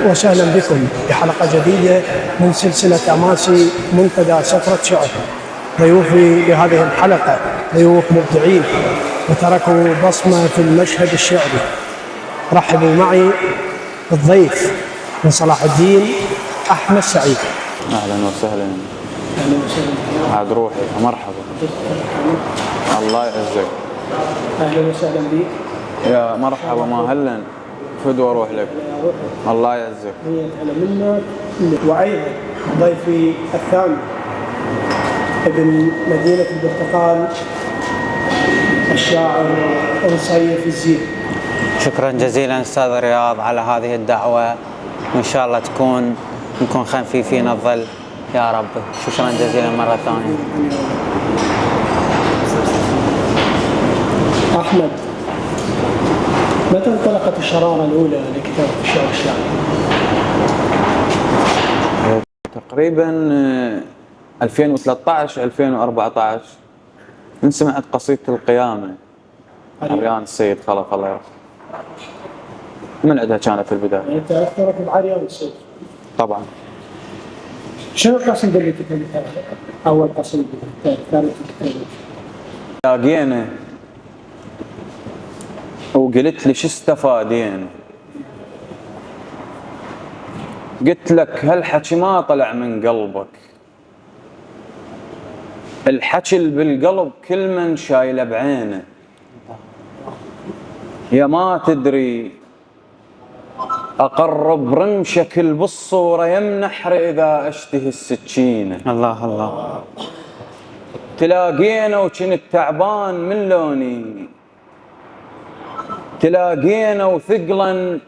وسهلا بكم في حلقة جديدة من سلسلة أماسي منتدى سفرة شعر. ضيوفي لهذه الحلقة ضيوف مبدعين وتركوا بصمة في المشهد الشعري. رحبوا معي بالضيف من صلاح الدين أحمد سعيد. أهلا وسهلا. أهلا وسهلا. عاد روحي مرحبا. الله يعزك. أهلا وسهلا بك. يا مرحبا، ما هلا فدوى أروح لك. الله يعزك. أهلا منك. وأيضا ضيفي الثاني ابن مدينة البرتقال الشاعر أنصيف الزين. شكرا جزيلا أستاذ رياض على هذه الدعوة، وإن شاء الله نكون خفيفين الظل يا رب. شكرا جزيلا مرة ثانية. أحمد، متى انطلقت الشرارة الأولى لكتابة الشعر الشعبي؟ تقريبا 2013-2014 من سمعت قصيدة القيامة عريان السيد خلف الله يرحمه. من عندها كانت في البداية. يعني تأثرت بعريان السيد؟ طبعا. شنو القصيدة اللي كتبتها؟ أول قصيدة كانت كتابة؟ لاقينا وقلت لي شو استفادين؟ قلت لك هالحكي ما طلع من قلبك، الحكي اللي بالقلب كل من شايله بعينه. يا ما تدري أقرب رمشك بالصورة يمنحر إذا أشتهي السكينة. الله الله. تلاقينا وكنت تعبان من لوني، تلاقينا وثقلا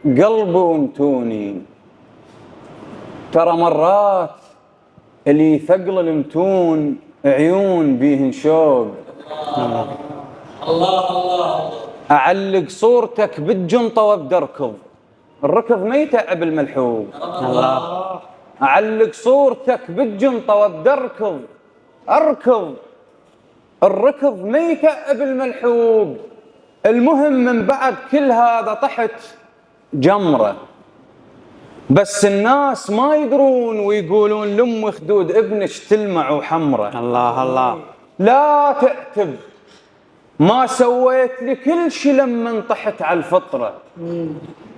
قلبي ومتوني. ترى مرات اللي ثقل المتون عيون بيهن شوق. الله الله. أعلق صورتك بالجنطة وابدا اركض، الركض ما يتعب الملحوق. الله. أعلق صورتك بالجنطة وابدا اركض، الركض ما يتعب الملحوق. المهم من بعد كل هذا طحت جمرة، بس الناس ما يدرون ويقولون لأم خدود ابنك تلمع وحمرة. الله الله. لا تأتب، ما سويت لي كل شي لما طحت على الفطرة.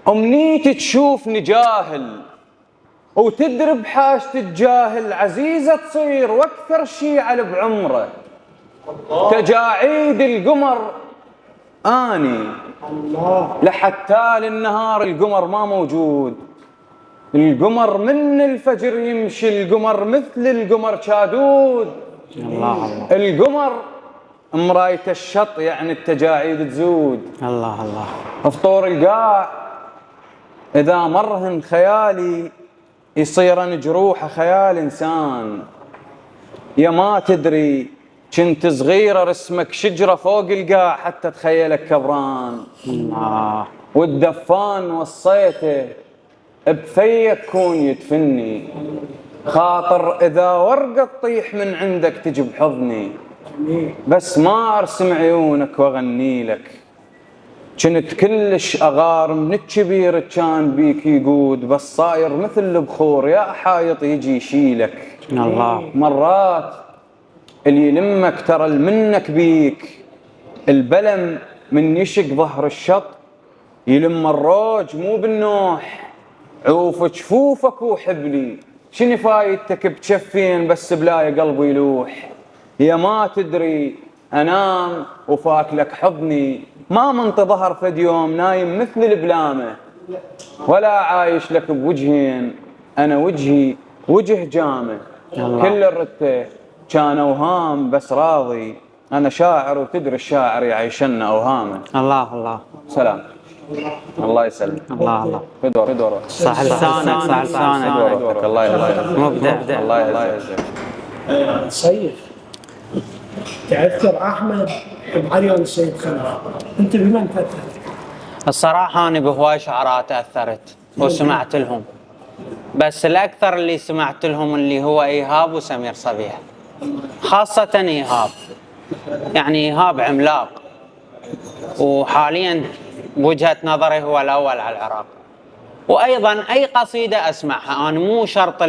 أمنيتي تشوفني جاهل وتدري بحاجة الجاهل عزيزة تصير واكثر شي على بعمره. تجاعيد القمر آني لحتى للنهار القمر ما موجود. القمر من الفجر يمشي، القمر مثل القمر شادود. الله. القمر مراية الشط يعني التجاعيد تزود. الله الله. فطور القاع إذا مرهن خيالي يصيرن جروحه خيال إنسان. يا ما تدري كنت صغيرة رسمك شجرة فوق القاع حتى تخيلك كبران. الله. والدفان وصيته بفيك كون يدفني، خاطر إذا ورقة تطيح من عندك تجي بحضني. بس ما أرسم عيونك وأغني لك، كنت كلش أغار من الكبير كان بيك يقود، بس صاير مثل البخور يا حايط يجي يشيلك. الله. مرات اللي يلمك ترى منك بيك، البلم من يشق ظهر الشط يلم الروج مو بالنوح. عوف جفوفك وحبلي، شنو فايدتك بجفين بس بلاي قلبي يلوح. يا ما تدري انام وفاك لك حضني، ما منط ظهر فد يوم نايم مثل البلامه، ولا عايش لك بوجهين انا وجهي وجه جامه. كل الرته كان اوهام بس راضي، انا شاعر وتدري الشاعر يعيشنا اوهامه. الله الله. سلام. الله يسلمك. الله الله. في دور صح لسانك صح لسانك. الله يعزك. مبدع. الله يعزك. صيف، تأثر أحمد بعريان السيد خلف، أنت بمن تأثر؟ الصراحة أنا بهواي شعراء تأثرت وسمعت لهم، بس الأكثر اللي سمعت لهم اللي هو إيهاب وسمير صبيح، خاصة إيهاب. يعني إيهاب عملاق، وحاليا بوجهة نظري هو الأول على العراق. وايضا اي قصيده اسمعها انا، مو شرط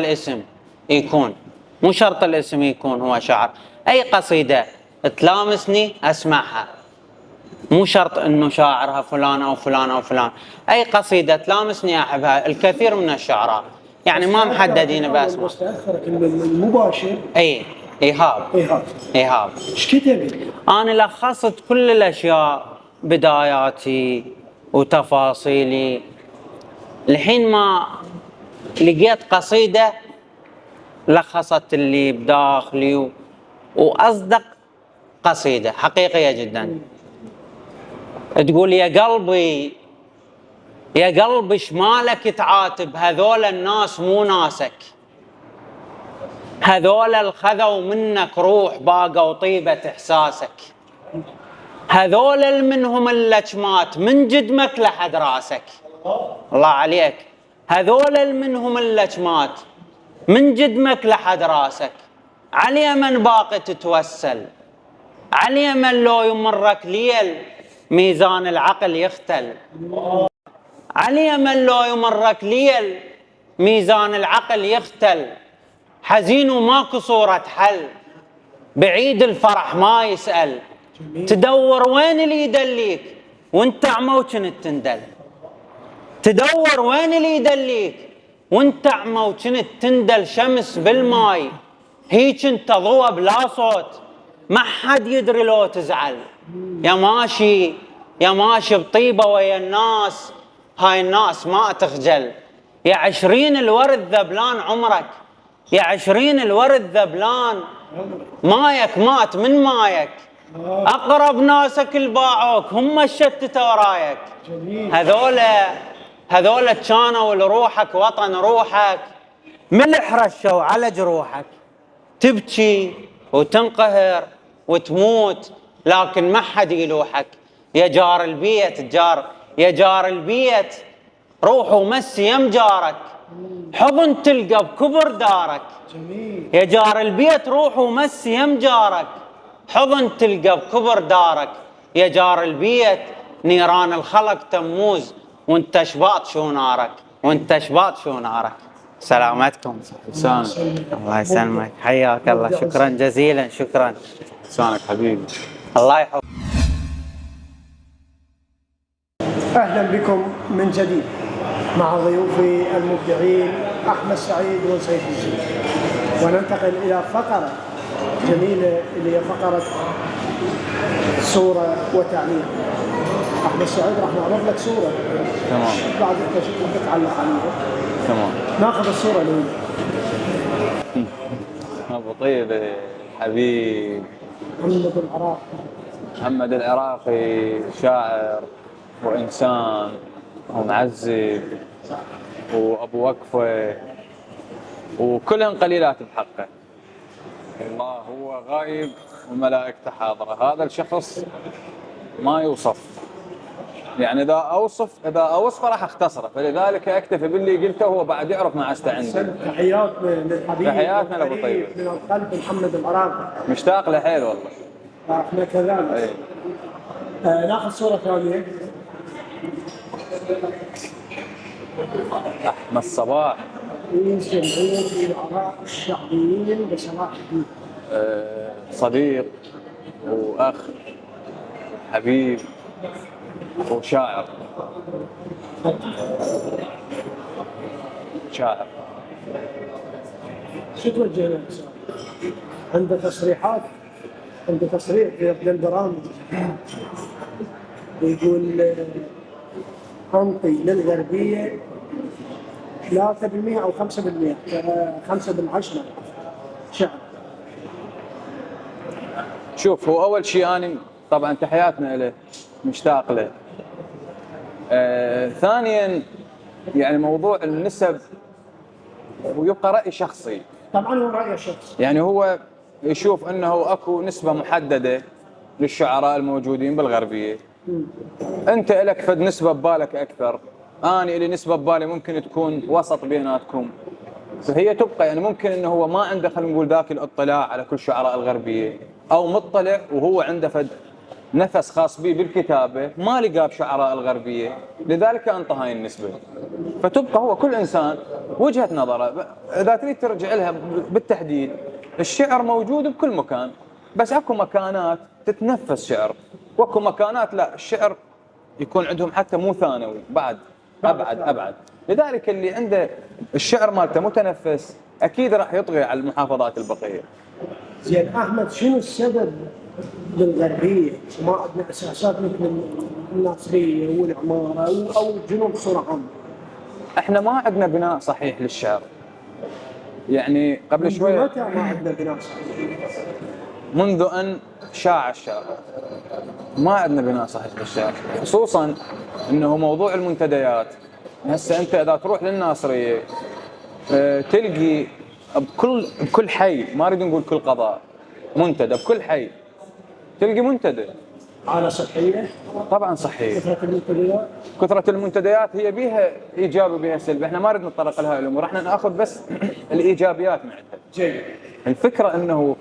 الاسم يكون هو شعر. اي قصيده تلامسني اسمعها، مو شرط انه شاعرها فلان او فلان او فلان. اي قصيده تلامسني احبها. الكثير من الشعراء يعني ما محددين باسمه. بس تاثرك المباشر ايهاب. ايش كتبت؟ انا لخصت كل الاشياء، بداياتي وتفاصيلي، الحين ما لقيت قصيده لخصت اللي بداخلي واصدق قصيده حقيقيه جدا. تقول يا قلبي شمالك تعاتب، هذول الناس مو ناسك، هذول الخذوا منك روح باقوا طيبة إحساسك، هذول منهم اللجمات من جدمك لحد راسك. الله عليك، هذول منهم اللجمات من جدمك لحد راسك. علي من باقي تتوسل، علي من لو يمرك ليل ميزان العقل يختل، علي من لو يمرك ليل ميزان العقل يختل. حزين وماكو صورة حل، بعيد الفرح ما يسأل، تدور وين اللي يدليك وانت عمى وكنت تندل، تدور وين اللي يدليك وانت عمى وكنت تندل. شمس بالماي هيك انت ضوى بلا صوت، ما حد يدري لو تزعل. يا ماشي بطيبة ويا الناس، هاي الناس ما تخجل. يا 20 الورد ذبلان عمرك، يا 20 الورد ذبلان، مايك مات من مايك، اقرب ناسك الباعوك هم الشتت ورايك. هذول كانوا لروحك وطن روحك، ملح رشوا على جروحك. تبكي وتنقهر وتموت لكن ما حد يلوحك. يا جار البيت روح ومسي يم جارك، حضن تلقى بكبر دارك. يا جار البيت روح ومسي يم جارك، حضن تلقى بكبر دارك. يا جار البيت نيران الخلق تموز، وانت شباط شو نارك. سلامتكم. الله يسلمك، حياك الله، شكرا جزيلا، شكرا. لسانك حبيبي. الله يحفظك. اهلا بكم من جديد مع ضيوفي المبدعين احمد سعيد وسيف الزين، وننتقل الى فقره جميله اللي هي فقره صوره وتعليق. احمد سعيد راح نعرض لك صوره، تمام، بعد انت شكلك تعلق عليها. تمام، ناخذ الصوره الاولى. ابو طيب حبيب محمد العراقي، شاعر وإنسان ومعذب وأبو وقفة وكلهن قليلات بحقه. الله هو غايب والملائكة حاضرة. هذا الشخص ما يوصف، يعني إذا أوصفه راح أختصره، فلذلك أكتفي باللي قلته وهو بعد يعرف ما عندي. تحياتنا للحبيب، تحياتنا لأبو طيب من القلب محمد العراقي، مشتاق له حيل والله. احنا كذلك. ناخذ صورة ثانية. أحمد صباح، رئيس جمعية الشعراء الشعبيين بصلاح الدين، صديق وأخ حبيب وشاعر. شو توجه له؟ عنده تصريحات، عنده تصريح في إحدى البرامج يقول أنطي للغربية 3% أو 5%، 5/10 شعر. شوف، هو أول شيء أنا طبعا تحياتنا له، مشتاق له. ثانيا يعني موضوع النسب ويبقى رأي شخصي. طبعا هو رأي الشخص، يعني هو يشوف أنه أكو نسبة محددة للشعراء الموجودين بالغربية. أنت لك فد نسبة ببالك أكثر، أنا إلي نسبة ببالي ممكن تكون وسط بيناتكم. فهي تبقى يعني ممكن أنه هو ما عنده، خلينا نقول ذاك الاطلاع على كل الشعراء الغربية، أو مطلع وهو عنده فد نفس خاص به بالكتابة ما لقاه بشعراء الغربية، لذلك أنطى هاي النسبة. فتبقى هو كل إنسان وجهة نظره. إذا تريد ترجع لها بالتحديد، الشعر موجود بكل مكان، بس أكو مكانات تتنفس شعر، واكو مكانات لا، الشعر يكون عندهم حتى مو ثانوي، بعد أبعد. لذلك اللي عنده الشعر مالته متنفس أكيد راح يطغي على المحافظات البقية. زين أحمد، شنو السبب للغربية ما عندنا أساسات مثل الناصرية والعمارة أو الجنوب بصورة عامة؟ احنا ما عندنا بناء صحيح للشعر. يعني قبل شوي، متى ما عندنا بناء صحيح؟ منذ أن شاع الشعر ما عندنا بناء صحيح للشعر، خصوصا أنه موضوع المنتديات. هسه أنت إذا تروح للناصرية تلقي بكل حي، ما أريد نقول كل قضاء، منتدى بكل حي تلقي منتدى. على صحية؟ طبعا صحية. كثرة المنتديات؟ كثرة المنتديات هي بيها إيجابي وبيها سلبي، احنا ما نريد نتطرق لهاي الأمور، احنا ناخذ بس الإيجابيات من عندها. جيد. الفكرة أنه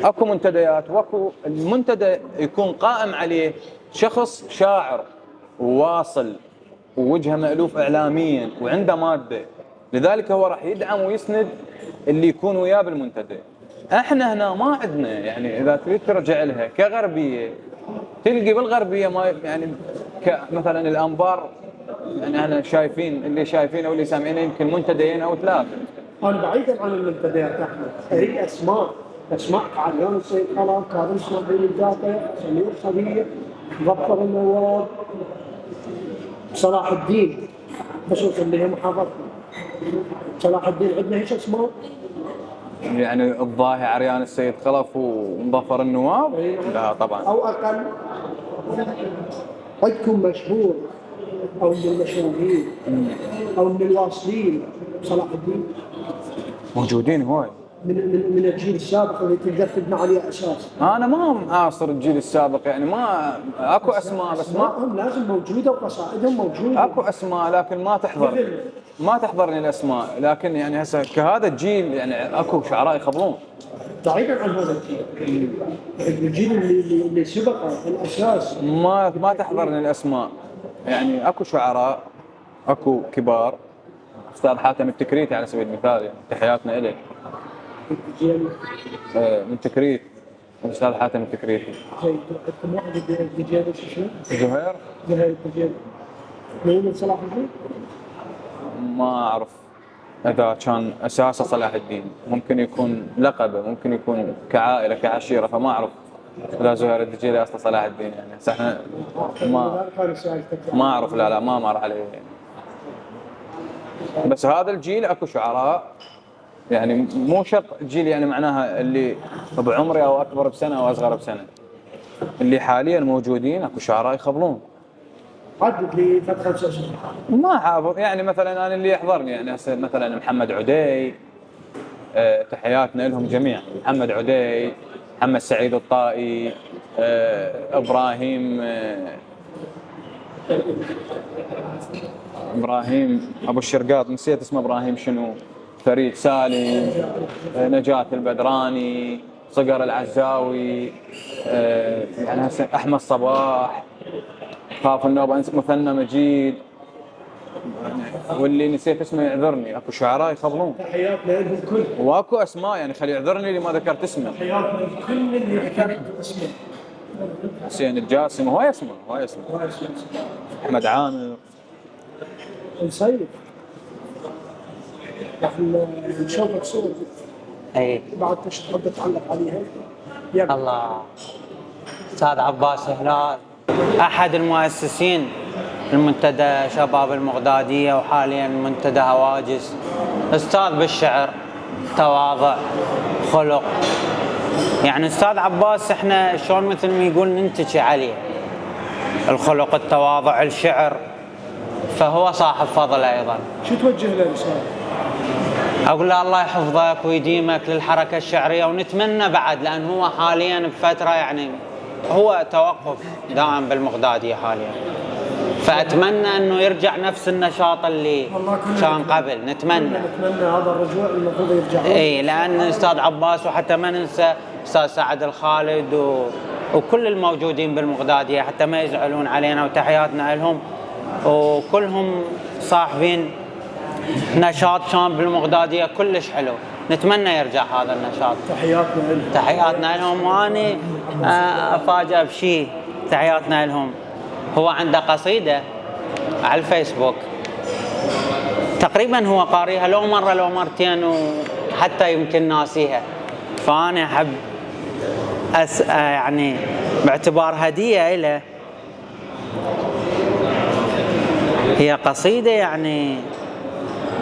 أكو منتديات، واكو المنتدى يكون قائم عليه شخص شاعر وواصل ووجهه مألوف إعلاميا وعنده مادة، لذلك هو راح يدعم ويسند اللي يكون وياه بالمنتدى. احنا هنا ما عندنا، يعني إذا تريد ترجع لها كغربية تلقي بالغربية ما يعني مثلا الأنبار، يعني احنا شايفين اللي شايفينه واللي سامعينه يمكن منتديين أو 3. أنا بعيدا عن المنتديات أحمد، أريد أسماء كعليان السيد خلف، كاظم اسماعيل الجاطع، سمير صبيح، ظفر النواب، صلاح الدين، خصوصا اللي هي محافظتنا. صلاح الدين عندنا هيك اسماء؟ يعني الظاهي عريان السيد خلف ومظفر النواب؟ لا طبعا. أو أقل عندكم مشهور أو من المشهورين أو من الواصلين صلاح الدين؟ موجودين هواي من الجيل السابق اللي تقدر تبني عليه اساس. انا ما معاصر الجيل السابق، يعني ما اكو اسماء، بس ما هم لازم موجوده وقصائدهم موجوده. اكو اسماء لكن ما تحضرني الاسماء، لكن يعني هسه كهذا الجيل يعني اكو شعراء يخبرون. بعيدا عن هذا الجيل اللي سبقه الاساس ما تحضرني الاسماء. يعني اكو شعراء، اكو كبار، استاذ حاتم التكريتي على سبيل المثال، يعني تحياتنا له. من تكريت، الاستاذ حاتم التكريتي. عندكم واحد الدجيلي شو؟ زهير الدجيلي. من صلاح الدين؟ ما اعرف اذا كان اساسه صلاح الدين، ممكن يكون لقبه، ممكن يكون كعائله كعشيره، فما اعرف اذا زهير الدجيلي اصلا صلاح الدين. يعني هسه احنا ما اعرف، لا ما مر عليه يعني. بس هذا الجيل اكو شعراء، يعني مو شرط جيل يعني معناها اللي بعمري او اكبر بسنه او اصغر بسنه، اللي حاليا موجودين اكو شعراء يخبرون. عدد لي فتره 5 سنين ما حافظ، يعني مثلا انا اللي يحضرني يعني هسه مثلا محمد عدي، تحياتنا لهم جميعا، محمد عدي، محمد سعيد الطائي، ابراهيم ابو الشرقاط، نسيت اسمه، ابراهيم شنو، فريد سالم، نجاة البدراني، صقر العزاوي، يعني هسه احمد صباح، خاف النوبه، مثنى مجيد، واللي نسيت اسمه يعذرني. اكو شعراء يخبرون. تحياتنا لهم كل، واكو اسماء يعني خلي يعذرني اللي ما ذكرت اسمه. تحياتنا لكل اللي ذكرت اسمه. حسين الجاسم، هواي اسمه احمد عامر، نصيف. نحن نشوفك صور اي بعد تحب تعلق عليها. الله. استاذ عباس هلال احد المؤسسين المنتدى شباب المغداديه، وحاليا منتدى هواجس، استاذ بالشعر، تواضع، خلق. يعني استاذ عباس احنا شلون مثل ما يقول ننتجي عليه، الخلق، التواضع، الشعر، فهو صاحب فضل ايضا. شو توجه له رساله؟ اقول له الله يحفظك ويديمك للحركه الشعريه، ونتمنى بعد، لان هو حاليا بفتره يعني هو توقف دائم بالمغداديه حاليا، فاتمنى انه يرجع نفس النشاط اللي كان قبل. نتمنى هذا الرجوع المفروض يرجع. اي، لان استاذ عباس، وحتى ما ننسى استاذ سعد الخالد وكل الموجودين بالمغدادية حتى ما يزعلون علينا، وتحياتنا لهم. وكلهم صاحبين نشاط كان بالمغدادية كلش حلو، نتمنى يرجع هذا النشاط. تحياتنا لهم. تحياتنا لهم. واني افاجأ بشيء، تحياتنا لهم. هو عنده قصيدة على الفيسبوك تقريبا هو قاريها لو مرة لو مرتين وحتى يمكن ناسيها، فأنا أحب يعني باعتبار هدية له. هي قصيدة يعني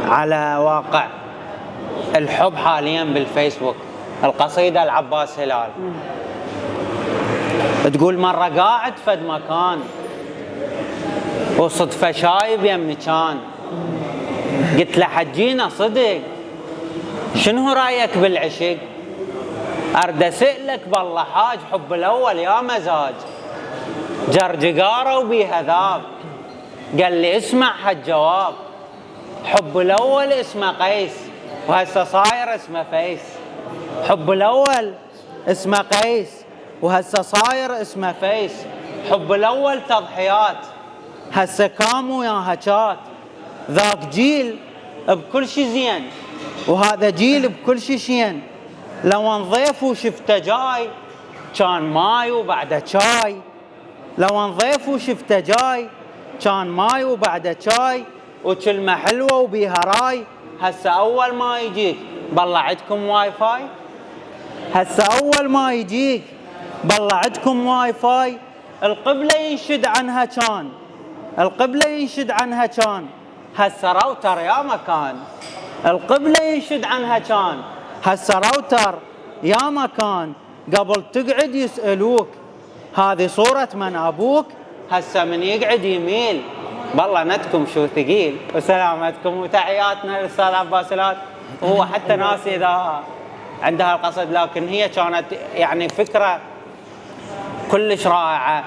على واقع الحب حاليا بالفيسبوك. القصيدة العباس هلال تقول: مرة قاعد فد مكان وصدفة شايب يمي كان، قلت له حجينا صدق شنو رايك بالعشق؟ ارد اسالك بالله حاج، حب الاول يا مزاج، جرجقاره وبيها ذاب. قال لي اسمع هالجواب، حب الاول اسمه قيس وهسه صاير اسمه فيس. حب الاول اسمه قيس وهسه صاير اسمه فيس. حب الاول تضحيات هسه كام وياها هجات. ذاك جيل بكل شي زين وهذا جيل بكل شي شين. لو انضيف وشفته جاي كان ماي وبعده شاي. لو انضيف وشفته جاي كان ماي وبعده شاي. وكلمة حلوة وبيها راي، هسه أول ما يجيك بالله عندكم واي فاي. هسه أول ما يجيك بالله عندكم واي فاي. القبلة ينشد عنها كان، القبلة ينشد عنها كان، هسه راوتر يا مكان. القبلة ينشد عنها كان، هسه راوتر يا مكان. قبل تقعد يسألوك هذه صورة من أبوك، هسه من يقعد يميل بالله نتكم شو ثقيل. وسلامتكم وتحياتنا للأستاذ عباس هلال. وهو حتى ناسي إذا عندها القصد، لكن هي كانت يعني فكرة كلش رائعة.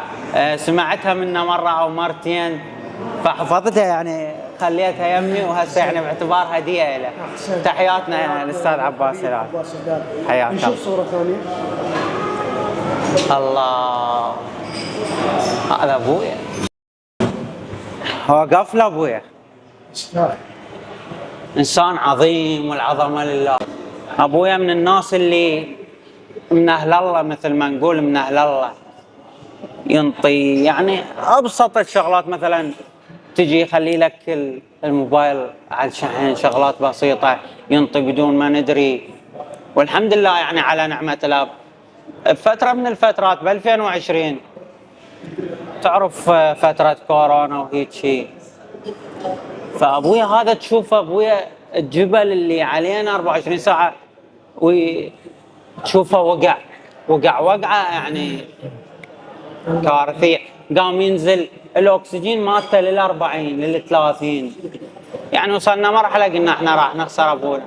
سمعتها منه مرة أو مرتين فحفظتها، يعني خليتها يمي وهسه يعني باعتبار هدية له. تحياتنا للأستاذ عباس هلال. حياك الله. نشوف صورة ثانية. الله، هذا أبويا، وقف له أبويا. إنسان عظيم والعظمة لله. أبويا من الناس اللي من أهل الله، مثل ما نقول من أهل الله. ينطي يعني أبسط الشغلات، مثلا تجي يخلي لك الموبايل على الشحن، شغلات بسيطة ينطي بدون ما ندري. والحمد لله يعني على نعمة الأب. بفترة من الفترات ب 2020 تعرف فترة كورونا وهيك شيء، فأبويا هذا تشوفه أبويا الجبل اللي علينا 24 ساعة وتشوفه وقعة يعني كارثية. قام ينزل الأكسجين مالته لل40 لل30، يعني وصلنا مرحلة قلنا احنا راح نخسر أبونا.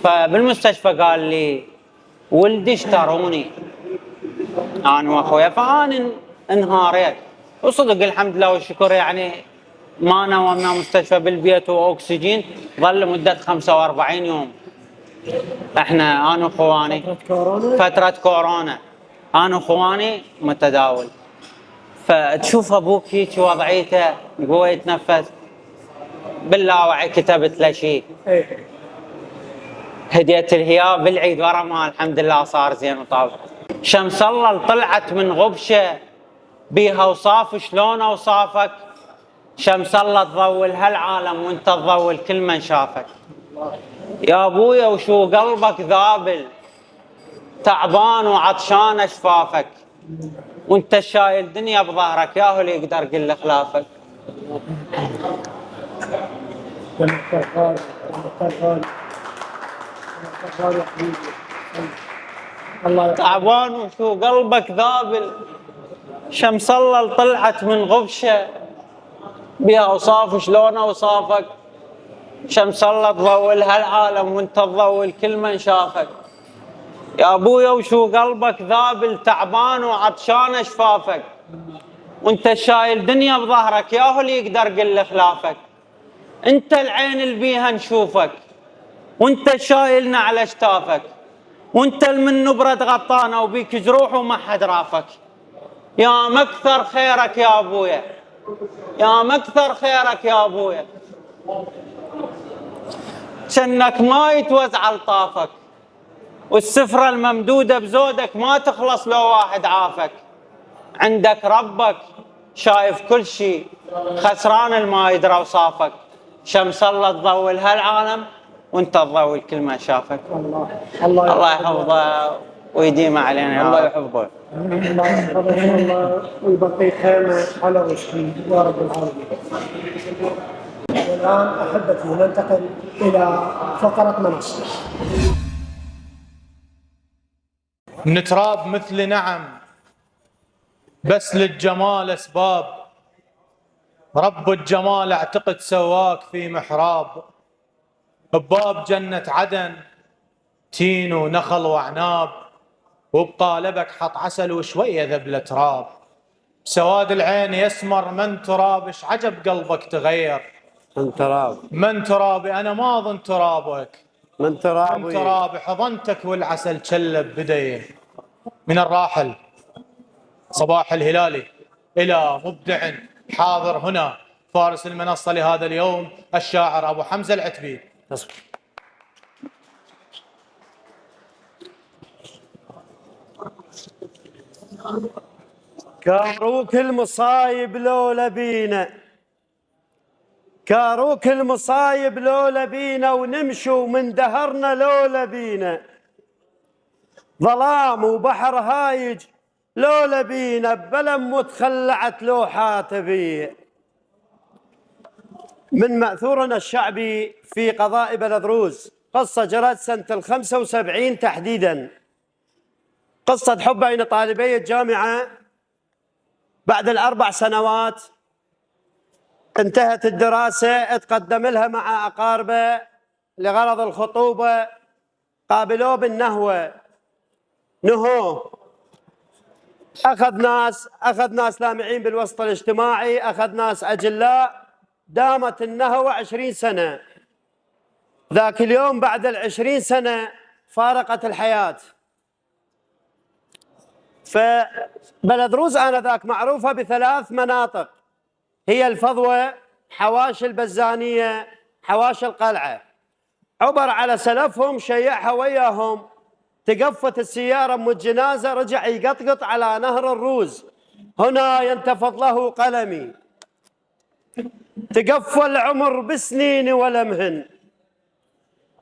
فبالمستشفى قال لي ولدي اشتروني أنا وأخويا، فأنا انهاريت. وصدق الحمد لله والشكر يعني ما نومنا مستشفى بالبيت وأكسجين، ظل مدة 45 يوم. احنا أنا وأخواني فترة كورونا أنا وأخواني متداول. فتشوف أبوك هيك وضعيته قوة يتنفس باللاوعي. كتبت له شيء، هديت الهياب بالعيد ورا ما الحمد لله صار زين وطاب. شمس الله طلعت من غبشه بيها وصاف شلون اوصافك. شمس الله تضول هالعالم وانت تضول كل من شافك. يا ابويا وشو قلبك ذابل تعبان وعطشان اشفافك، وانت شايل دنيا بظهرك ياهو اللي يقدر قل خلافك. تعبان وشو قلبك ذابل. شمس الله طلعت من غبشه بها اوصاف شلون اوصافك. شمس الله تضول هالعالم وانت تضول كل من شافك. يا ابويا وشو قلبك ذابل تعبان وعطشان اشفافك، وانت شايل دنيا بظهرك ياهو اللي يقدر قل خلافك. انت العين اللي بيها نشوفك، وانت شايلنا على اشتافك، وانت من نبرة غطانا وبيك جروح وما حد رافك. يا مكثر خيرك يا أبويا، يا مكثر خيرك يا أبويا، جنك ما يتوزع لطافك، والسفرة الممدودة بزودك ما تخلص لو واحد عافك. عندك ربك شايف كل شيء، خسران الما يدرى وصافك. شمس الله تضوي هالعالم وانت تضوي كل ما شافك. الله يحفظه ويديم علينا يا الله رب. يحفظه. الله يحفظك الله ويبقي خيمه على وجهي يا رب العالمين. والان احبتي ننتقل الى فقره منصه. نتراب مثل نعم، بس للجمال أسباب. رب الجمال اعتقد سواك في محراب، بباب جنة عدن تين ونخل وعناب، وبقالبك حط عسل وشوية ذبلة تراب. سواد العين يسمر من تراب، ايش عجب قلبك تغير. من تراب، من ترابي أنا ما أظن ترابك، من من ترابي. ترابي حضنتك والعسل شلب بديه. من الراحل صباح الهلالي إلى مبدع حاضر هنا فارس المنصة لهذا اليوم، الشاعر أبو حمزة العتبي. كاروك المصايب لو لبينا، كاروك المصايب لو لبينا، ونمشوا من دهرنا لو لبينا. ظلام وبحر هايج لو لبينا، بلم متخلعت لوحات بيه. من مأثورنا الشعبي في قضاء بلدروز، قصة جرت سنة 75 تحديدا، قصة حب بين طالبي الجامعة. بعد ال4 سنوات انتهت الدراسة، تقدم لها مع أقاربه لغرض الخطوبة، قابلوه بالنهوة، نهوه. أخذ ناس لامعين بالوسط الاجتماعي، أخذ ناس أجلاء، دامت النهوة 20 سنة. ذاك اليوم بعد ال20 سنة فارقت الحياة. فبلدروز آنذاك معروفة ب3 مناطق، هي الفضوة، حواشي البزانية، حواشي القلعة. عبر على سلفهم شيعها وياهم، تقفت السيارة ام الجنازة، رجع يقطقط على نهر الروز، هنا ينتفض له قلمي. تقفى العمر بسنيني ولمهن،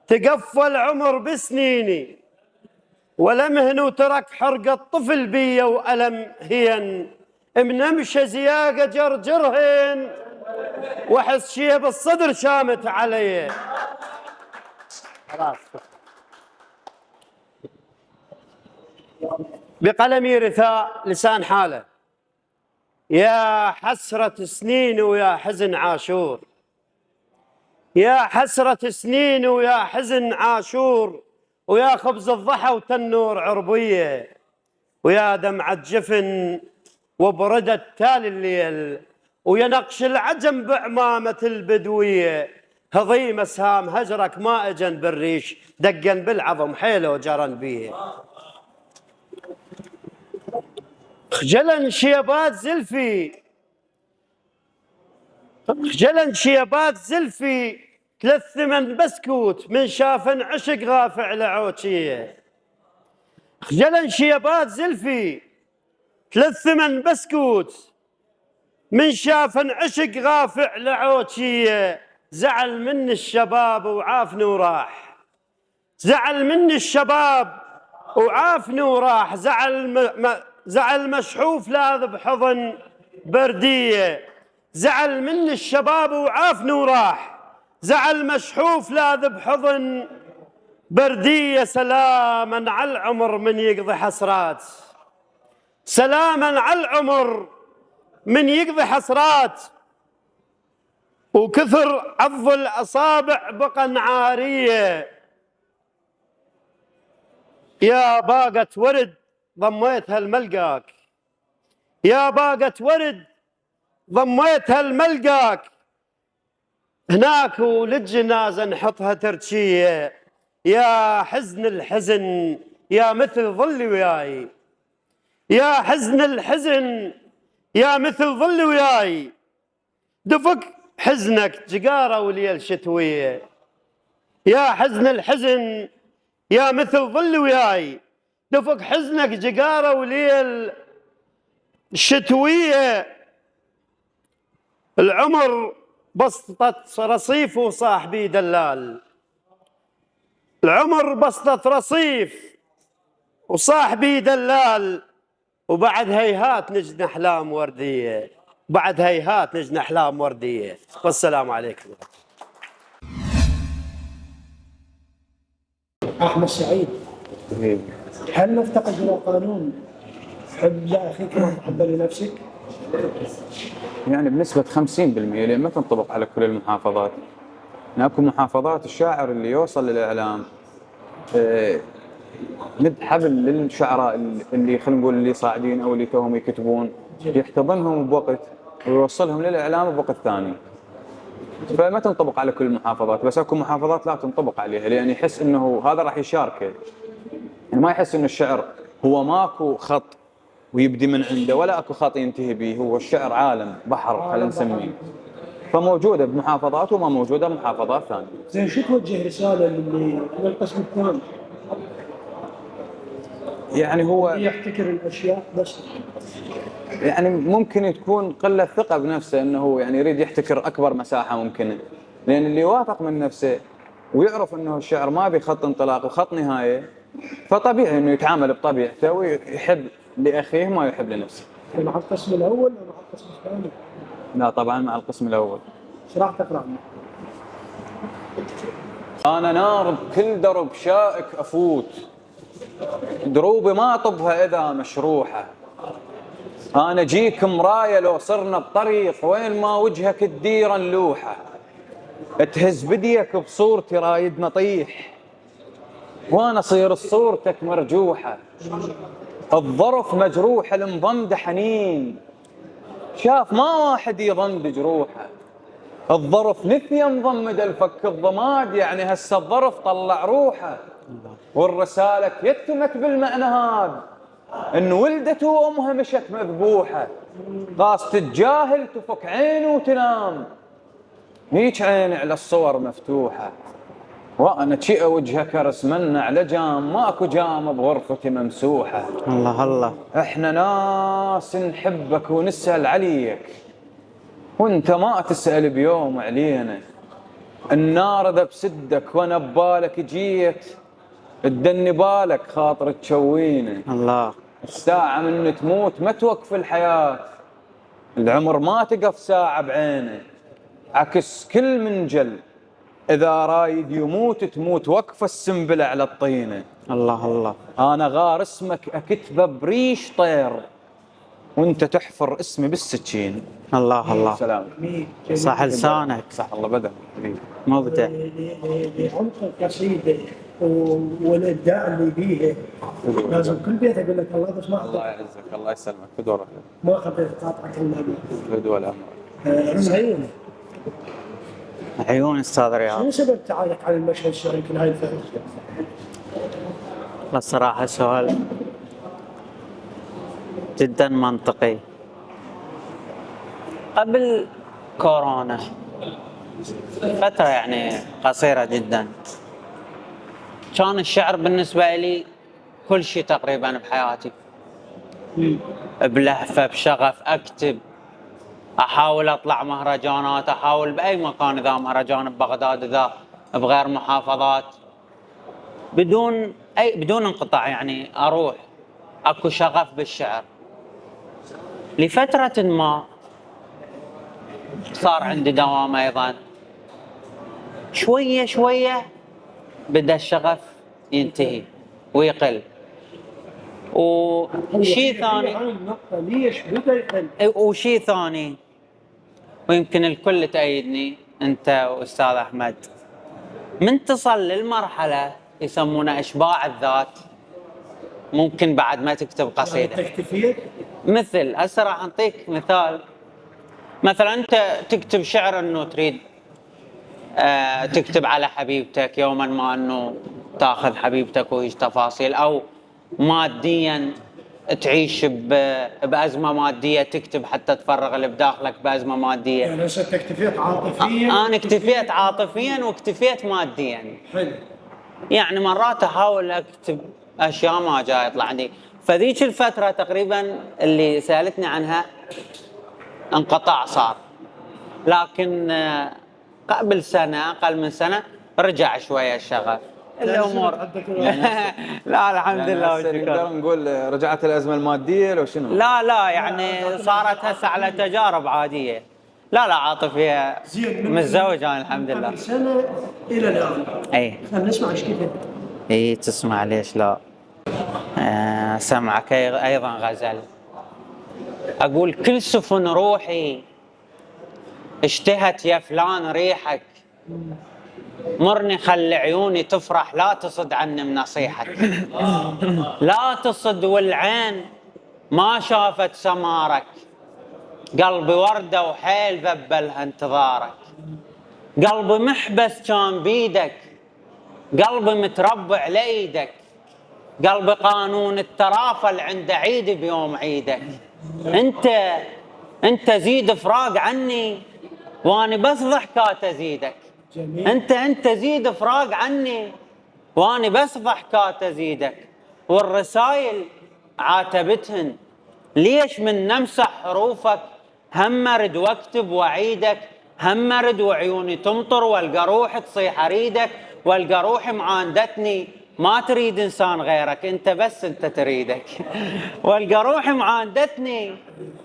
تقفى العمر بسنيني ولمهن، وترك حرق الطفل بي وألم هين. منمشى زياقة جرجرهن، وحس شيء بالصدر شامت علي. خلاص. بقلمي رثاء لسان حاله، يا حسرة سنين ويا حزن عاشور، يا حسرة سنين ويا حزن عاشور، ويا خبز الضحى وتنور عربية، ويا دمعة جفن وبردة تالي الليل، ويا نقش العجم بعمامة البدوية. هضيم اسهام هجرك ما اجن بالريش، دقن بالعظم حيله جرن بيه. خجلا شيبات زلفي، خجلا شيبات زلفي، 3 ثمن بسكوت من شافن عشق غافع لعوتيه. خجلا شيبات زلفي، 3 ثمن بسكوت من شافن عشق غافع لعوتيه. زعل مني الشباب وعافني وراح، زعل مني الشباب وعافني وراح. زعل مشحوف لاذ بحضن برديه، زعل مني الشباب وعافني وراح. زعل مشحوف لاذ بحضن برديه. سلاما على العمر من يقضي حسرات، سلاما على العمر من يقضي حسرات، وكثر عض الأصابع بقى عارية. يا باقة ورد ضميتها لملقاك، يا باقة ورد ضميتها لملقاك. هناك وللجنازة نحطها ترشية، يا حزن الحزن يا مثل ظلي وياي. يا حزن الحزن يا مثل ظل وياي، دفك حزنك جقارة وليل شتوية. يا حزن الحزن يا مثل ظل وياي، دفك حزنك جقارة وليل شتوية. العمر بسطة رصيف وصاحبي دلال، العمر بسطة رصيف وصاحبي دلال، وبعد هيهات نجني أحلام وردية، بعد هيهات نجني أحلام وردية. والسلام عليكم. أحمد سعيد، هل نفتقد إلى قانون حب لأخيك ما تحب لنفسك؟ يعني بنسبة 50%، لأن ما تنطبق على كل المحافظات. اكو محافظات الشاعر اللي يوصل للإعلام مد حبل للشعراء اللي خلينا نقول اللي صاعدين أو اللي توهم يكتبون، يحتضنهم بوقت ويوصلهم للإعلام بوقت ثاني. فما تنطبق على كل المحافظات، بس اكو محافظات لا تنطبق عليها، لأن يحس إنه هذا راح يشاركه، يعني ما يحس إنه الشعر هو ماكو خط ويبدي من عنده ولا اكو خط ينتهي به، هو الشعر عالم بحر خلينا نسميه، فموجوده بمحافظات وما موجوده بمحافظات ثانيه. زين، شو توجه رساله للقسم الثاني؟ يعني هو يحتكر الاشياء بس، يعني ممكن تكون قله ثقه بنفسه، انه هو يعني يريد يحتكر اكبر مساحه ممكنه، لان اللي واثق من نفسه ويعرف انه الشعر ما بخط انطلاق وخط نهايه، فطبيعي انه يتعامل بطبيعته ويحب لاخيه ما يحب لنفسه. مع القسم الاول ولا مع القسم الثاني؟ لا طبعا مع القسم الاول. ايش راح تقرا عنه؟ انا نار بكل درب شائك افوت، دروبي ما اطبها اذا مشروحه، انا جيك مرايه لو صرنا بطريق وين ما وجهك تدير نلوحه، تهز بديك بصورتي رايد نطيح وانا صير صورتك مرجوحه، الظرف مجروح المضمد حنين شاف ما واحد يضمد جروحه، الظرف نثي مضمد الفك الضماد، يعني هسه الظرف طلع روحه، والرسالة يتمت بالمعنى هذا ان ولدته وامها مشت مذبوحه، قاص تتجاهل تفك عينه وتنام، هيك عيني على الصور مفتوحه، وانا شئ وجهك رسمنا على جام، ماكو جام بغرفتي ممسوحه. الله الله. احنا ناس نحبك ونسال عليك، وانت ما تسال بيوم علينا، النار اذا بسدك وانا ببالك جيت، تدني بالك خاطر تشوينا. الله. الساعة من تموت ما توقف الحياة، العمر ما تقف ساعة بعينه، عكس كل منجل إذا رايد يموت تموت وقف السنبلة على الطينة. الله الله. أنا غار اسمك أكتبه بريش طير، وانت تحفر اسمي بالسكين. الله الله. سلام. صح لسانك. صح الله بدأ مبدع. بعمق القصيدة والإبداع اللي فيه لازم كل بيت أقول لك الله، بس ما الله يعزك الله يسلمك في دورك، ما خطيت قاطعك النبي. في دول أمرك. زين، عيون استاذ رياض. شنو سبب ابتعادك عن المشهد الشعري كل هاي الفترة؟ الصراحة سؤال جدا منطقي. قبل كورونا فترة يعني قصيرة جدا، كان الشعر بالنسبة لي كل شيء تقريبا بحياتي، بلهفة بشغف أكتب، أحاول أطلع مهرجانات، أحاول بأي مكان، إذا مهرجان ببغداد إذا بغير محافظات، بدون انقطاع، يعني أروح، أكو شغف بالشعر. لفترة ما صار عندي دوام أيضا، شوية شوية بدأ الشغف ينتهي ويقل. وشيء ثاني، هاي النقطة ليش بدأ يقل؟ وشيء ثاني ويمكن الكل تأيدني أنت وأستاذ أحمد، من تصل للمرحلة يسمونها إشباع الذات، ممكن بعد ما تكتب قصيدة. تكتفيت؟ مثل هسه راح أعطيك مثال، مثلا أنت تكتب شعر أنه تريد تكتب على حبيبتك يوما ما، أنه تأخذ حبيبتك وهيج تفاصيل، أو ماديا تعيش بأزمة مادية تكتب حتى تفرغ اللي بداخلك بأزمة مادية. يعني هسه انت اكتفيت عاطفيا. أنا اكتفيت عاطفيا واكتفيت ماديا. حلو. يعني مرات أحاول أكتب أشياء ما جاي يطلع عندي. فذيك الفترة تقريبا اللي سألتني عنها انقطاع صار، لكن قبل سنة أقل من سنة رجع شوية الشغف الأمور. لا الحمد لله هسه والشكر. نقدر نقول رجعت الازمه الماديه لو شنو؟ لا يعني صارت هسه على تجارب عادية. لا عاطفية، متزوج أنا الحمد لله. قبل سنه الى الان. أي خلينا نسمع ايش كيف. اي تسمع ليش لا. سمعك ايضا غزل اقول كل سفن روحي اشتهت يا فلان ريحك، مرني خلي عيوني تفرح لا تصد عني بنصيحك، لا تصد والعين ما شافت سمارك، قلبي وردة وحيل ذبلها انتظارك، قلبي محبس كان بيدك، قلبي متربع لإيدك، قلبي قانون الترافل عند عيدي بيوم عيدك، انت زيد فراق عني واني بس ضحكات ازيدك. انت زيد فراق عني واني بس ضحكات ازيدك. والرسايل عاتبتهن ليش من نمسح حروفك، هم ارد واكتب واعيدك، هم ارد وعيوني تمطر والقى روحي تصيح اريدك، والقى روحي معاندتني ما تريد انسان غيرك، انت بس انت تريدك. والقى روحي معاندتني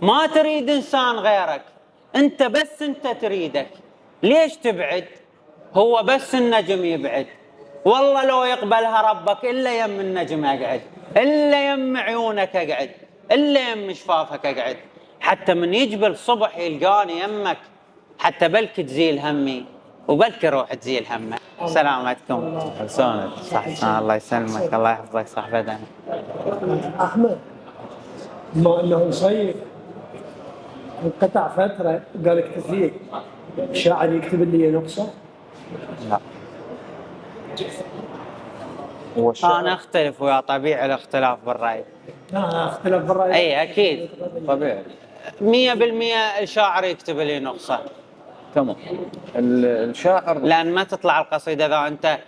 ما تريد انسان غيرك، انت بس انت تريدك. ليش تبعد؟ هو بس النجم يبعد، والله لو يقبلها ربك الا يم النجم اقعد، الا يم عيونك اقعد، الا يم شفافك اقعد، حتى من يجبل الصبح يلقاني يمك، حتى بلك تزيل همي وبلك روح تزيل همك. سلامتكم. لسانك صح الله يسلمك، الله يحفظك صح بدنك. احمد، بما انه نصيف انقطع فتره قال اكتفيت، الشاعر يكتب اللي نقصه؟ لا هو الشعر انا اختلف ويا طبيعي الاختلاف بالراي. لا اختلاف بالراي. اي اكيد طبيعي 100% الشاعر يكتب لي نقصه. تمام. الشاعر لان ما تطلع القصيده اذا انت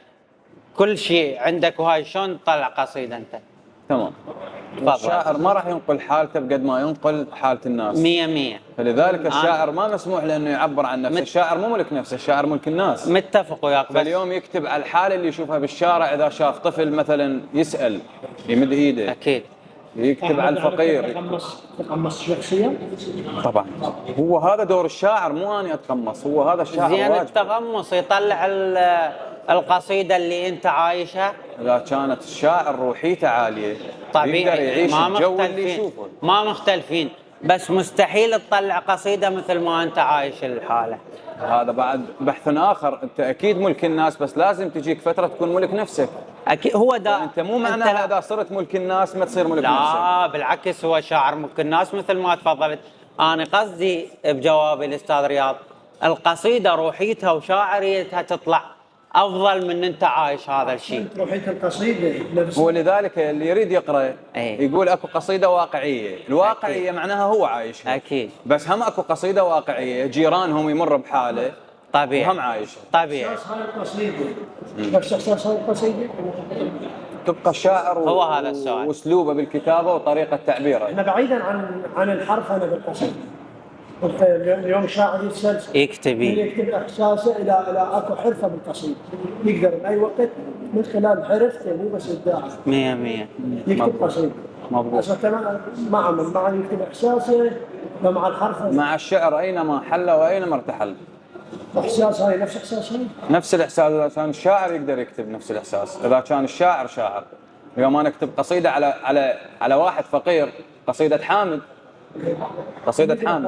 كل شيء عندك وهاي شلون تطلع قصيده انت؟ تمام. تفضل. الشاعر ما راح ينقل حالته بقد ما ينقل حالة الناس. 100%. فلذلك الشاعر ما مسموح له انه يعبر عن نفسه، الشاعر مو ملك نفسه، الشاعر ملك الناس. متفق وياك. بس فاليوم يكتب على الحالة اللي يشوفها بالشارع، اذا شاف طفل مثلا يسأل يمد ايده، اكيد يكتب على الفقير. تقمص شخصيا؟ طبعا هو هذا دور الشاعر، مو اني اتقمص، هو هذا الشاعر زين. واجب. التقمص يطلع القصيده اللي انت عايشها. اذا كانت الشاعر روحيته عاليه طبيعي يقدر يعيش ما الجو اللي مختلفين. يشوفه. ما مختلفين، بس مستحيل تطلع قصيده مثل ما انت عايش الحاله. هذا بعد بحث اخر. انت اكيد ملك الناس، بس لازم تجيك فتره تكون ملك نفسك. اكيد هو ده. انت مو معناها اذا صرت ملك الناس ما تصير ملك نفسك. لا بالعكس، هو شاعر ملك الناس مثل ما تفضلت. انا قصدي بجوابي الاستاذ رياض، القصيده روحيتها وشاعريتها تطلع افضل من انت عايش هذا الشيء. روحية القصيده نفسها. هو لذلك اللي يريد يقرا يقول اكو قصيده واقعيه، الواقعيه أكيد. معناها هو عايشها. اكيد. بس هم اكو قصيده واقعيه جيرانهم يمر بحاله طبيعي. وهم عايشه. طبيعي. احساس هاي القصيده نفس احساس هاي القصيده. تبقى الشاعر هو هذا السؤال. واسلوبه بالكتابه وطريقه تعبيره. احنا بعيدا عن الحرف انا بالقصيده. انت اليوم شاعر يتسلسل يكتبي يكتب احساسه الى اكو حرفه بالقصيده، يقدر باي وقت من خلال حرفته مو بس ابداعه 100%. يكتب قصيده. مضبوط. بس انت مع يكتب احساسه ومع الحرف. مع الشعر اينما حل واينما ارتحل. احساس هاي نفس احساس هاي. نفس الاحساس. اذا كان الشاعر يقدر يكتب نفس الاحساس، اذا كان الشاعر شاعر. اليوم انا اكتب قصيده على واحد فقير، قصيده حامد. قصيده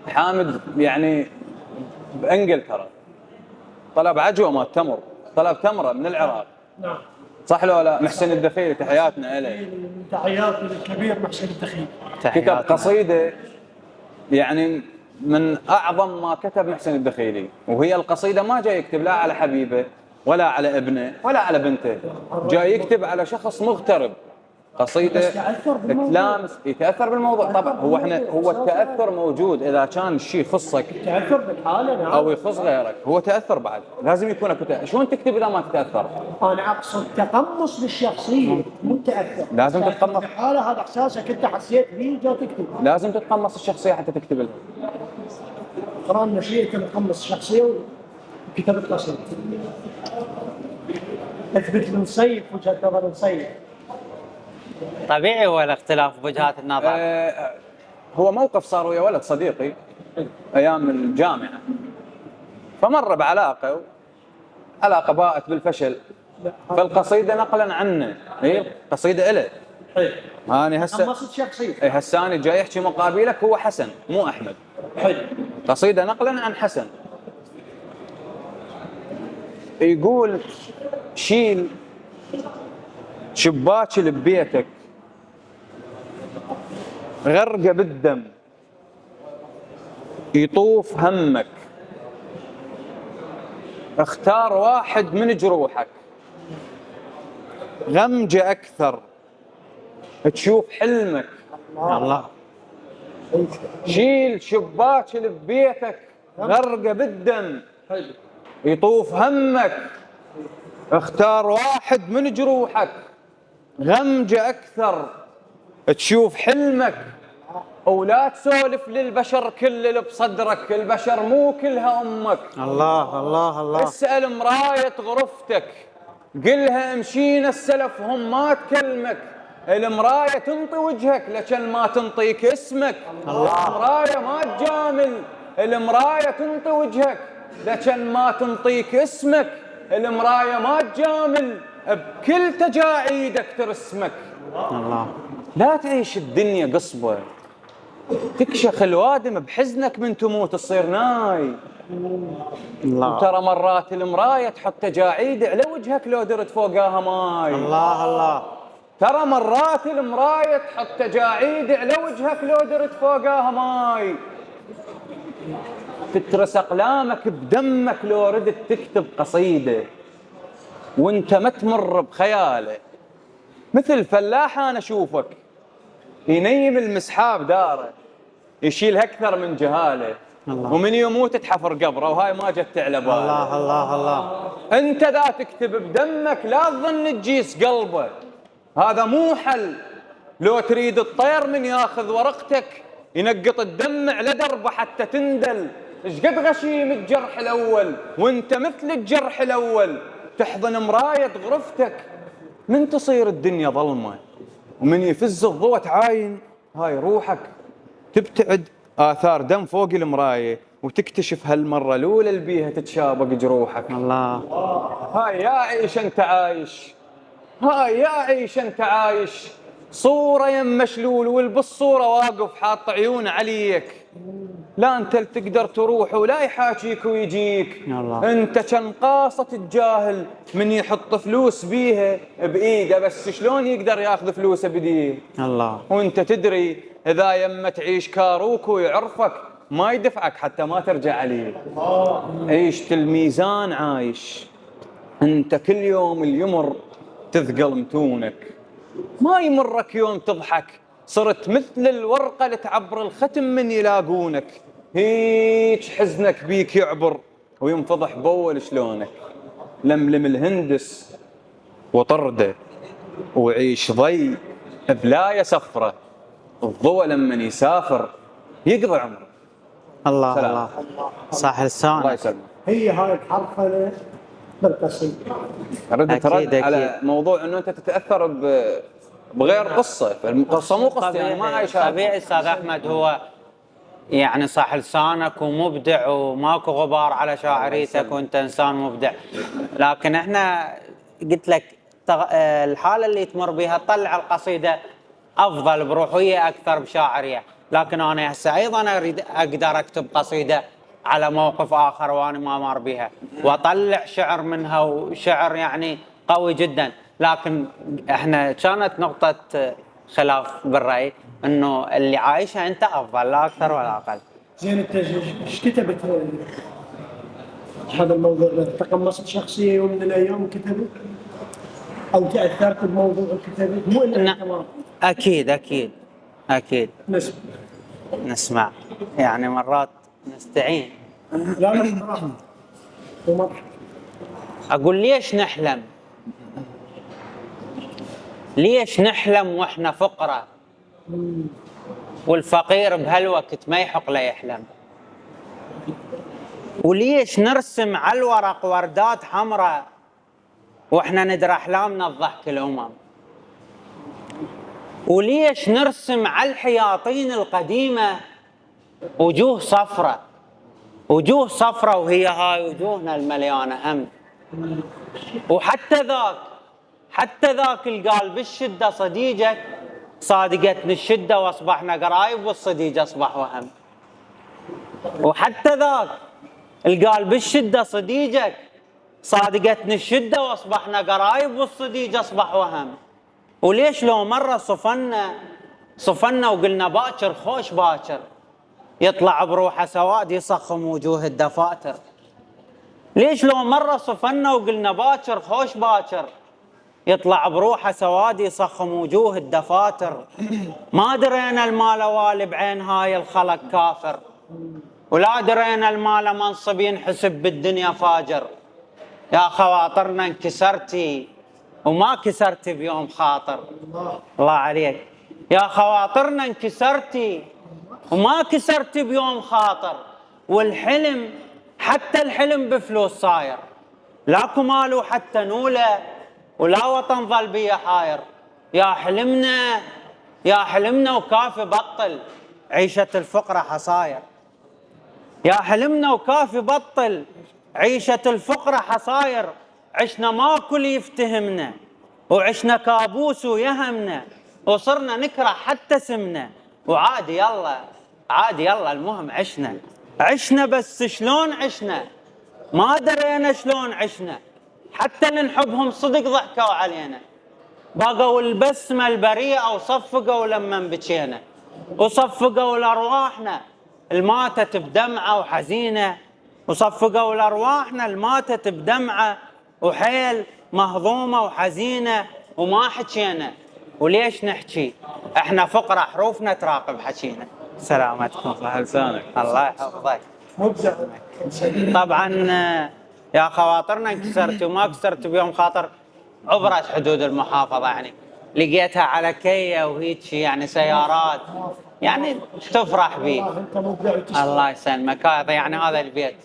حامد يعني بانجلترا طلب عجوه مال تمر، طلب تمره من العراق. نعم. صح لو لا؟ محسن الدخيلي تحياتنا له. تحياتي للكبير محسن الدخيل. كتب قصيده يعني من اعظم ما كتب محسن الدخيلي، وهي القصيده ما جاي يكتب لا على حبيبه ولا على ابنه ولا على بنته، جاي يكتب على شخص مغترب قصيده بس تأثر بالموضوع. تلامس، يتاثر بالموضوع طبعا. هو التاثر موجود اذا كان الشيء يخصك تأثر بالحالة. نعم. او يخص غيرك، هو تاثر بعد، لازم يكون اكو شلون تكتب اذا ما تتاثر؟ أنا أقصد تقمص للشخصية مو تأثر. لازم تتقمص. بالحالة هذا إحساسك أنت حسيت فيه جا تكتب. لازم تتقمص الشخصيه حتى تكتب لها. قرآن نشيئة تقمص الشخصية وكتبت قصيدة. اثبت لنصيف وجهة نظر نصيف. طبيعي هو الاختلاف بوجهات النظر. هو موقف صار ويا ولد صديقي ايام الجامعه، فمر بعلاقه، علاقه باءت بالفشل، فالقصيده نقلا عنه، هي قصيده له. حلو. انا هسه قمصت شخصية. هسه انا جاي احكي مقابلك، هو حسن مو احمد. حلو. قصيده نقلا عن حسن، يقول شيل شباك اللي ببيتك غرقه بالدم، يطوف همك، اختار واحد من جروحك، غمجه اكثر تشوف حلمك. الله. شيل شباك اللي ببيتك غرقه بالدم، يطوف همك، اختار واحد من جروحك، غمجه اكثر تشوف حلمك، ولا تسولف للبشر كل اللي بصدرك، البشر مو كلها امك. الله الله الله. اسأل مراية غرفتك، قلها مشينا السلف هم ما تكلمك، المراية تنطي وجهك لكن ما تنطيك اسمك. المراية ما تجامل، المراية تنطي وجهك لكن ما تنطيك اسمك. المراية ما تجامل، بكل تجاعيدك ترسمك. الله. لا تعيش الدنيا قصبة، تكشخ الوادم بحزنك من تموت تصير ناي. الله. ترى مرات المراية تحط تجاعيد على وجهك لو درت فوقاها ماي. الله الله. ترى مرات المراية تحط تجاعيد على وجهك لو درت فوقاها ماي. تترس أقلامك بدمك لو ردت تكتب قصيدة وانت ما تمر بخياله. مثل فلاح أنا أشوفك ينيم المسحاب داره، يشيل أكثر من جهاله، الله. ومن يموت تحفر قبره وهاي ما جت على باله. الله الله الله. انت ذا تكتب بدمك لا تظن تجيس قلبه، هذا مو حل. لو تريد الطير من ياخذ ورقتك ينقط الدم على دربه حتى تندل. ايش قد غشيم الجرح الاول وانت مثل الجرح الاول، تحضن مراية غرفتك من تصير الدنيا ظلمه، ومن يفز الضوء تعاين هاي روحك تبتعد آثار دم فوق المراية، وتكتشف هالمرة الأولى اللي بيها تتشابك جروحك. الله. هاي يا عيش انت عايش، هاي يا عيش انت عايش، صورة يم مشلول والبالصورة واقف حاط عيونه عليك. لا انت اللي تقدر تروح ولا يحاكيك ويجيك. الله. انت كان قاصة الجاهل من يحط فلوس بيها بايده، بس شلون يقدر ياخذ فلوسه بديه؟ الله. وانت تدري اذا يما تعيش كاروك ويعرفك ما يدفعك حتى ما ترجع عليه. عيشة الميزان عايش، انت كل يوم اللي يمر تثقل متونك، ما يمرك يوم تضحك، صرت مثل الورقة اللي تعبر الختم من يلاقونك. هيج حزنك بيك يعبر وينفضح بول شلونك. لملم الهندس وطرده وعيش ضي بلاية صفرة، الضوء لمن يسافر يقضي عمره. الله سلام. الله. صح الله لسانك. يسلمك. هي هاي الحرفنة بالقصيدة. ردت أكيد رد على أكيد. موضوع انه انت تتاثر بغير قصه، فالقصه مو قصتي انا ما عايشها. طبيعي استاذ احمد، هو يعني صح لسانك ومبدع وماكو غبار على شاعريتك وانت انسان مبدع، لكن احنا قلت لك الحاله اللي تمر بها تطلع القصيده افضل بروحيه اكثر بشاعريه، لكن انا هسه ايضا اريد اقدر اكتب قصيده على موقف اخر وانا ما مر بها واطلع شعر منها، وشعر يعني قوي جدا. لكن احنا كانت نقطه خلاف بالراي انه اللي عايشها انت افضل، لا اكثر ولا اقل. زين انت ايش كتبت هذا الموضوع؟ تقمصت شخصية يوم من الايام كتبت أو تأثرت بموضوع الكتاب مو إلا تمام. أكيد نسمع يعني مرات نستعين. لا صراحة. أقول ليش نحلم وإحنا فقراء والفقير بهالوقت ما يحق له يحلم؟ وليش نرسم على الورق وردات حمراء وإحنا ندري أحلامنا الضحك الأمم؟ وليش نرسم على الحياطين القديمة وجوه صفرة وهي هاي وجوهنا المليانة هم؟ وحتى ذاك اللي قال بالشدة صديقك صادقتني الشدة واصبحنا قرايب والصديق اصبح وهم. وحتى ذاك اللي قال بالشدة صديقك صادقتني الشدة واصبحنا قرايب والصديق اصبح وهم. وليش لو مرة صفنا وقلنا باكر خوش باكر يطلع بروحه سواد يصخم وجوه الدفاتر؟ ليش لو مرة صفنا وقلنا باكر خوش باكر يطلع بروحه سواد يصخم وجوه الدفاتر؟ ما درينا المال والي بعين هاي الخلق كافر، ولا درينا المال منصب ينحسب بالدنيا فاجر. يا خواطرنا انكسرتي وما كسرتي بيوم خاطر. الله عليك. يا خواطرنا انكسرتي وما كسرتي بيوم خاطر. والحلم حتى الحلم بفلوس صاير، لا كمال حتى نوله ولا وطن ظل بيه حاير. يا حلمنا وكافي بطل عيشة الفقرة حصاير. يا حلمنا وكافي بطل عيشة الفقرة حصاير. عشنا ما كل يفتهمنا وعشنا كابوس ويهمنا وصرنا نكره حتى سمنا. وعادي يلا المهم عشنا بس شلون عشنا ما درينا شلون عشنا. حتى اللي نحبهم صدق ضحكوا علينا، بقوا البسمة البريئة وصفقوا لما بكينا، وصفقوا لأرواحنا الماتت بدمعة وحزينة، وصفقوا لأرواحنا الماتت بدمعة وحيل مهضومة وحزينة وما حكينا. وليش نحكي؟ احنا فقراء حروفنا تراقب حكينا. سلامتكم. الله يحفظك. طبعا يا خواطرنا انكسرت وما كسرت بيوم خاطر عبرت حدود المحافظة، يعني لقيتها على كية وهيك يعني سيارات يعني تفرح بي. الله يسلمك. هذا يعني هذا البيت.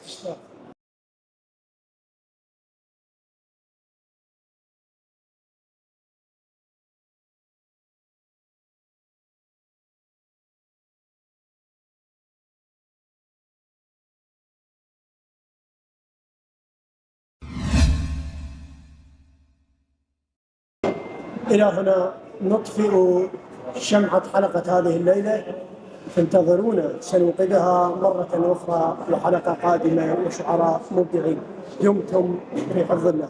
إلى هنا نطفئ شمعة حلقة هذه الليلة، فانتظرونا سنوقدها مرة أخرى وحلقة قادمة وشعراء مبدعين. دمتم في حفظ الله.